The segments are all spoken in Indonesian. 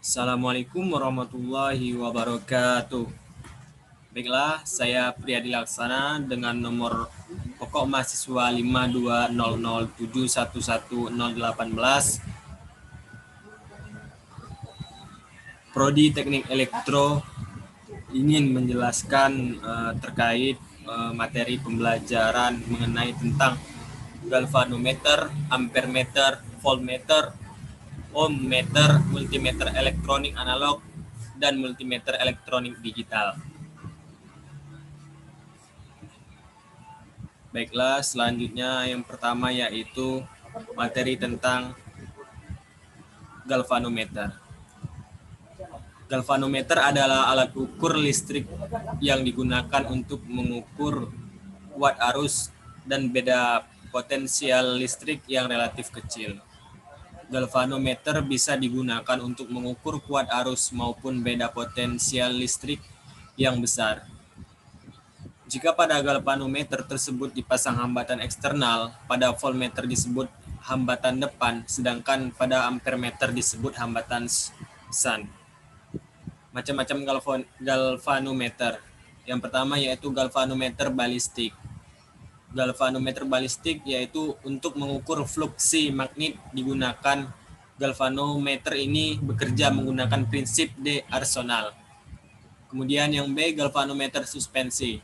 Assalamualaikum warahmatullahi wabarakatuh. Baiklah, saya Priyadi Laksana dengan nomor pokok mahasiswa 5200711018 Prodi Teknik Elektro ingin menjelaskan terkait materi pembelajaran mengenai tentang galvanometer, ampermeter, voltmeter, ohmmeter, multimeter elektronik analog, dan multimeter elektronik digital. Baiklah, selanjutnya yang pertama yaitu materi tentang galvanometer. Galvanometer adalah alat ukur listrik yang digunakan untuk mengukur kuat arus dan beda potensial listrik yang relatif kecil. Galvanometer bisa digunakan untuk mengukur kuat arus maupun beda potensial listrik yang besar. Jika pada galvanometer tersebut dipasang hambatan eksternal, pada voltmeter disebut hambatan depan, sedangkan pada ampermeter disebut hambatan shunt. Macam-macam galvanometer. Yang pertama yaitu galvanometer balistik. Galvanometer balistik yaitu untuk mengukur fluksi magnet digunakan. Galvanometer ini bekerja menggunakan prinsip d'Arsenal. Kemudian yang B, galvanometer suspensi.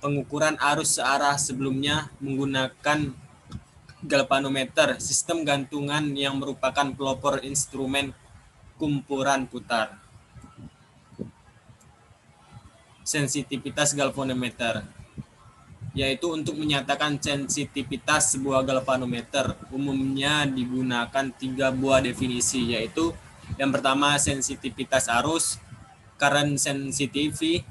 Pengukuran arus searah sebelumnya menggunakan galvanometer, sistem gantungan yang merupakan pelopor instrumen kumpulan putar. Sensitivitas galvanometer yaitu untuk menyatakan sensitivitas sebuah galvanometer. Umumnya digunakan 3 buah definisi, yaitu yang pertama sensitivitas arus, current sensitivity,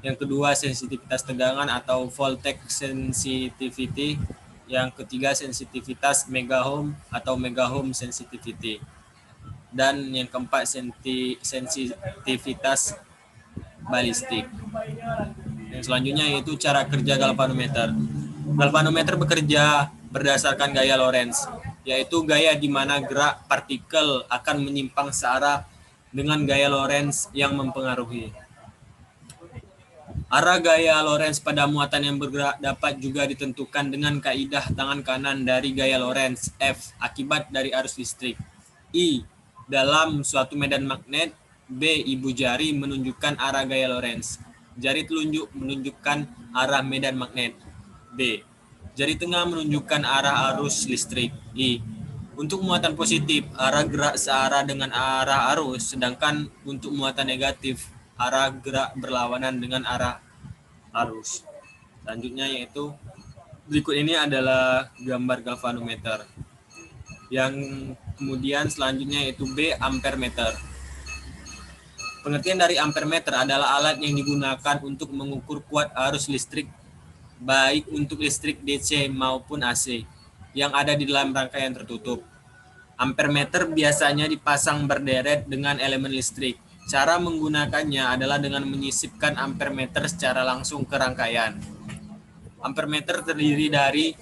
yang kedua sensitivitas tegangan atau voltage sensitivity, yang ketiga sensitivitas megaohm atau megaohm sensitivity, dan yang keempat sensitivitas balistik. Yang selanjutnya yaitu cara kerja galvanometer. Galvanometer bekerja berdasarkan gaya Lorentz, yaitu gaya di mana gerak partikel akan menyimpang searah dengan gaya Lorentz yang mempengaruhi. Arah gaya Lorentz pada muatan yang bergerak dapat juga ditentukan dengan kaidah tangan kanan dari gaya Lorentz F akibat dari arus listrik. I dalam suatu medan magnet. B, ibu jari menunjukkan arah gaya Lorentz. Jari telunjuk menunjukkan arah medan magnet. B, jari tengah menunjukkan arah arus listrik. I, untuk muatan positif, arah gerak searah dengan arah arus, sedangkan untuk muatan negatif, arah gerak berlawanan dengan arah arus. Selanjutnya yaitu berikut ini adalah gambar galvanometer. Yang kemudian selanjutnya yaitu B, ampermeter. Pengertian dari ampermeter adalah alat yang digunakan untuk mengukur kuat arus listrik baik untuk listrik DC maupun AC yang ada di dalam rangkaian tertutup. Ampermeter biasanya dipasang berderet dengan elemen listrik. Cara menggunakannya adalah dengan menyisipkan ampermeter secara langsung ke rangkaian. Ampermeter terdiri dari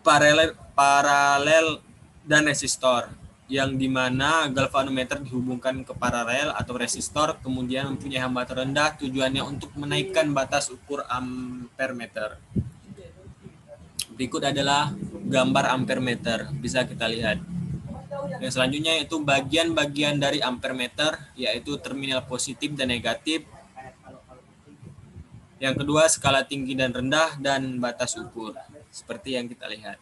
paralel dan resistor, yang dimana galvanometer dihubungkan ke paralel atau resistor, kemudian mempunyai hambatan rendah, tujuannya untuk menaikkan batas ukur ampermeter. Berikut adalah gambar ampermeter, bisa kita lihat. Yang selanjutnya yaitu bagian-bagian dari ampermeter, yaitu terminal positif dan negatif. Yang kedua skala tinggi dan rendah dan batas ukur, seperti yang kita lihat.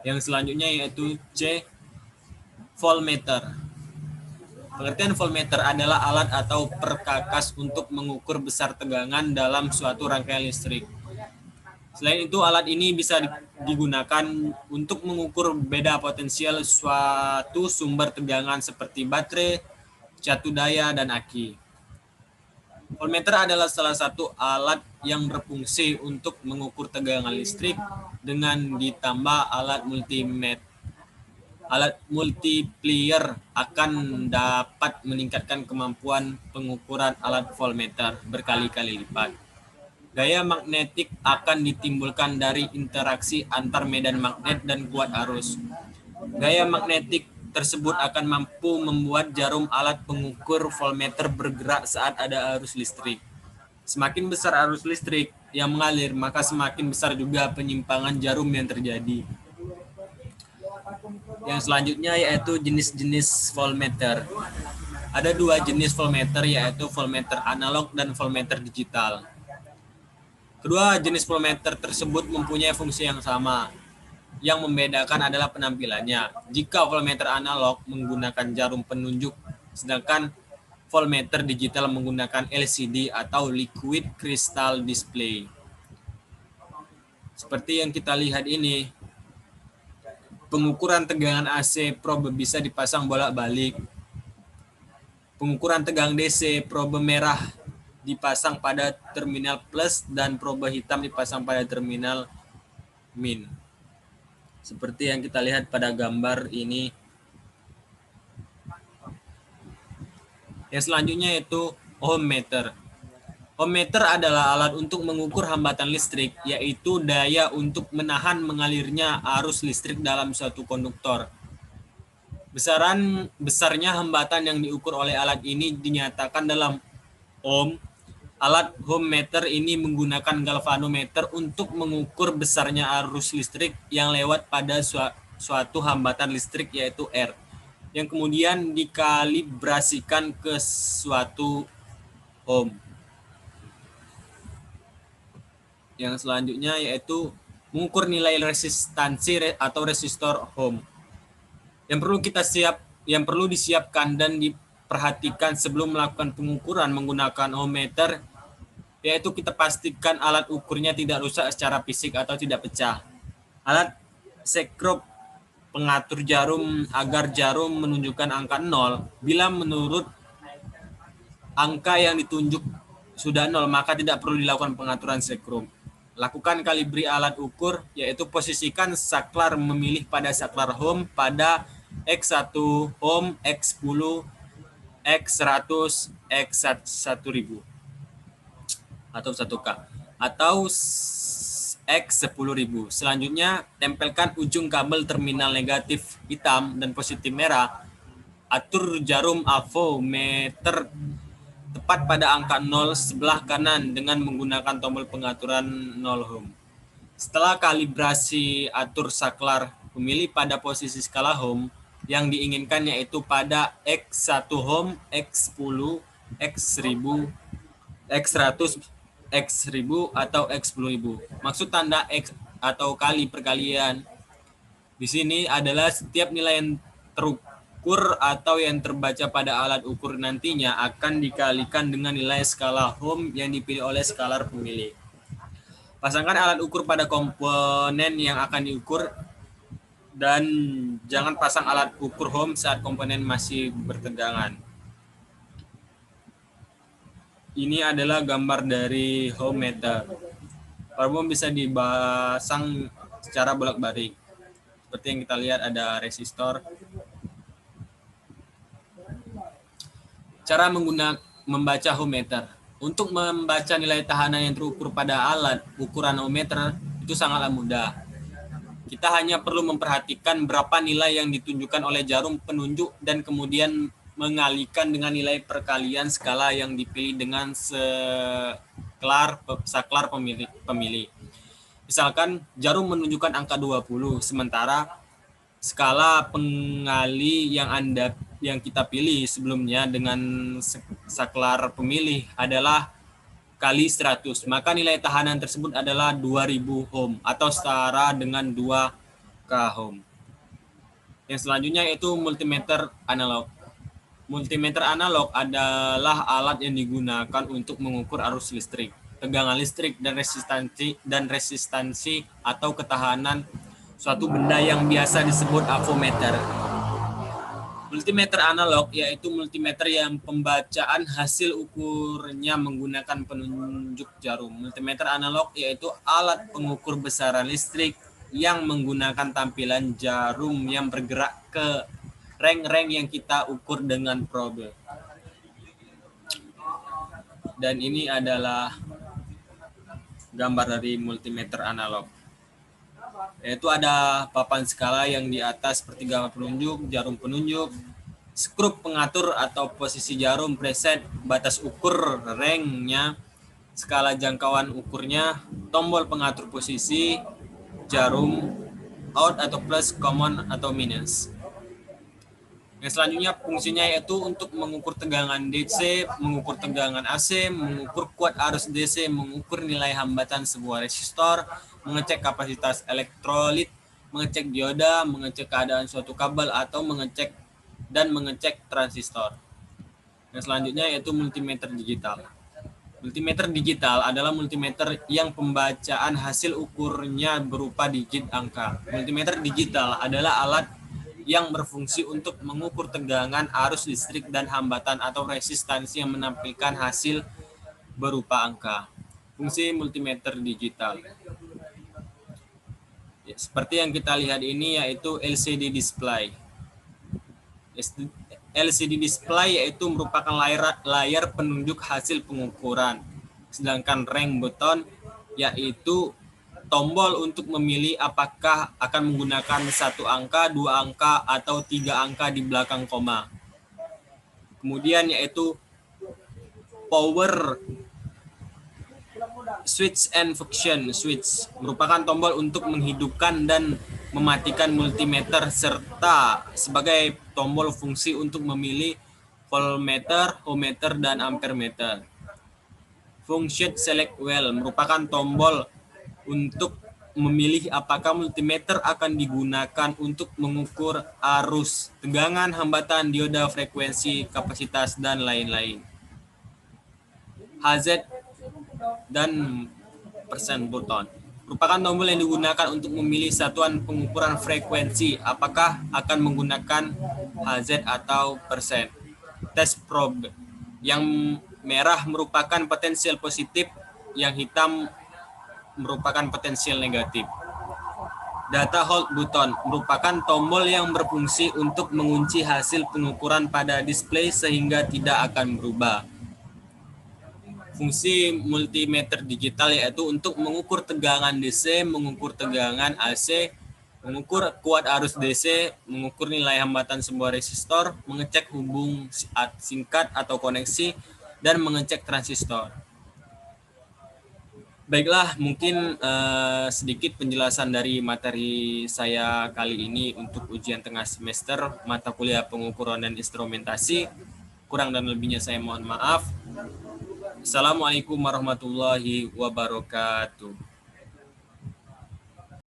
Yang selanjutnya yaitu C, voltmeter. Pengertian voltmeter adalah alat atau perkakas untuk mengukur besar tegangan dalam suatu rangkaian listrik. Selain itu, alat ini bisa digunakan untuk mengukur beda potensial suatu sumber tegangan seperti baterai, catu daya, dan aki. Voltmeter adalah salah satu alat yang berfungsi untuk mengukur tegangan listrik dengan ditambah alat multiplier akan dapat meningkatkan kemampuan pengukuran alat voltmeter berkali-kali lipat. Gaya magnetik akan ditimbulkan dari interaksi antar medan magnet dan kuat arus. Gaya magnetik tersebut akan mampu membuat jarum alat pengukur voltmeter bergerak saat ada arus listrik. Semakin besar arus listrik yang mengalir, maka semakin besar juga penyimpangan jarum yang terjadi. Yang selanjutnya yaitu jenis-jenis voltmeter. Ada dua jenis voltmeter, yaitu voltmeter analog dan voltmeter digital. Kedua jenis voltmeter tersebut mempunyai fungsi yang sama. Yang membedakan adalah penampilannya. Jika voltmeter analog menggunakan jarum penunjuk, sedangkan voltmeter digital menggunakan LCD atau liquid crystal display. Seperti yang kita lihat ini, pengukuran tegangan AC probe bisa dipasang bolak-balik. Pengukuran tegangan DC probe merah dipasang pada terminal plus dan probe hitam dipasang pada terminal min. Seperti yang kita lihat pada gambar ini. Yang selanjutnya yaitu ohmmeter. Ohmmeter adalah alat untuk mengukur hambatan listrik, yaitu daya untuk menahan mengalirnya arus listrik dalam suatu konduktor. Besarnya hambatan yang diukur oleh alat ini dinyatakan dalam ohm. Alat ohmmeter ini menggunakan galvanometer untuk mengukur besarnya arus listrik yang lewat pada suatu hambatan listrik yaitu R, yang kemudian dikalibrasikan ke suatu ohm. Yang selanjutnya yaitu mengukur nilai resistansi atau resistor ohm. Yang perlu disiapkan dan diperhatikan sebelum melakukan pengukuran menggunakan ohmmeter, yaitu kita pastikan alat ukurnya tidak rusak secara fisik atau tidak pecah. Alat sekrup pengatur jarum agar jarum menunjukkan angka 0. Bila menurut angka yang ditunjuk sudah 0, maka tidak perlu dilakukan pengaturan sekrup. Lakukan kalibri alat ukur, yaitu posisikan saklar memilih pada saklar ohm pada X1 ohm, X10, X100, X1000 atau 1K atau X10.000. Selanjutnya, tempelkan ujung kabel terminal negatif hitam dan positif merah. Atur jarum avometer tepat pada angka 0 sebelah kanan dengan menggunakan tombol pengaturan 0 ohm. Setelah kalibrasi, atur saklar pemilih pada posisi skala ohm yang diinginkan, yaitu pada X1 ohm, X10, X1000, X100, X1000 atau X10.000. Maksud tanda X atau kali perkalian di sini adalah setiap nilai yang terukur atau yang terbaca pada alat ukur nantinya akan dikalikan dengan nilai skala ohm yang dipilih oleh skalar pemilih. Pasangkan alat ukur pada komponen yang akan diukur dan jangan pasang alat ukur ohm saat komponen masih bertegangan. Ini adalah gambar dari ohmmeter. Ohmmeter bisa dipasang secara bolak-balik. Seperti yang kita lihat ada resistor. Cara membaca ohmmeter. Untuk membaca nilai tahanan yang terukur pada alat ukuran ohmmeter itu sangatlah mudah. Kita hanya perlu memperhatikan berapa nilai yang ditunjukkan oleh jarum penunjuk dan kemudian mengalihkan dengan nilai perkalian skala yang dipilih dengan saklar pemilih. Misalkan jarum menunjukkan angka 20, sementara skala pengali yang kita pilih sebelumnya dengan saklar pemilih adalah kali 100, maka nilai tahanan tersebut adalah 2000 ohm atau setara dengan 2K ohm. Yang selanjutnya yaitu multimeter analog. Multimeter analog adalah alat yang digunakan untuk mengukur arus listrik, tegangan listrik, dan resistansi atau ketahanan suatu benda yang biasa disebut avometer. Multimeter analog yaitu multimeter yang pembacaan hasil ukurnya menggunakan penunjuk jarum. Multimeter analog yaitu alat pengukur besaran listrik yang menggunakan tampilan jarum yang bergerak ke reng-reng yang kita ukur dengan probe. Dan ini adalah gambar dari multimeter analog. yaitu ada papan skala yang di atas pertigaan penunjuk, jarum penunjuk, skrup pengatur atau posisi jarum preset, batas ukur rengnya, skala jangkauan ukurnya, tombol pengatur posisi, jarum, out atau plus, common atau minus. Yang selanjutnya fungsinya yaitu untuk mengukur tegangan DC, mengukur tegangan AC, mengukur kuat arus DC, mengukur nilai hambatan sebuah resistor, mengecek kapasitas elektrolit, mengecek dioda, mengecek keadaan suatu kabel atau mengecek transistor. Yang selanjutnya yaitu multimeter digital. Multimeter digital adalah multimeter yang pembacaan hasil ukurnya berupa digit angka. Multimeter digital adalah alat yang berfungsi untuk mengukur tegangan, arus listrik, dan hambatan atau resistansi yang menampilkan hasil berupa angka. Fungsi multimeter digital. Ya, seperti yang kita lihat ini yaitu LCD display. LCD display yaitu merupakan layar penunjuk hasil pengukuran. Sedangkan rank button yaitu tombol untuk memilih apakah akan menggunakan 1 angka, 2 angka, atau 3 angka di belakang koma. Kemudian yaitu power switch and function switch merupakan tombol untuk menghidupkan dan mematikan multimeter serta sebagai tombol fungsi untuk memilih voltmeter, ohmmeter, dan ampermeter. Function select well merupakan tombol untuk memilih apakah multimeter akan digunakan untuk mengukur arus, tegangan, hambatan, dioda, frekuensi, kapasitas, dan lain-lain. HZ dan persen button merupakan tombol yang digunakan untuk memilih satuan pengukuran frekuensi, apakah akan menggunakan HZ atau persen. Test probe yang merah merupakan potensial positif, yang hitam merupakan potensial negatif. Data hold button merupakan tombol yang berfungsi untuk mengunci hasil pengukuran pada display sehingga tidak akan berubah. Fungsi multimeter digital yaitu untuk mengukur tegangan DC, mengukur tegangan AC, mengukur kuat arus DC, mengukur nilai hambatan sebuah resistor, mengecek hubung singkat atau koneksi, dan mengecek transistor. Baiklah, mungkin sedikit penjelasan dari materi saya kali ini untuk ujian tengah semester mata kuliah pengukuran dan instrumentasi. Kurang dan lebihnya saya mohon maaf. Assalamualaikum warahmatullahi wabarakatuh.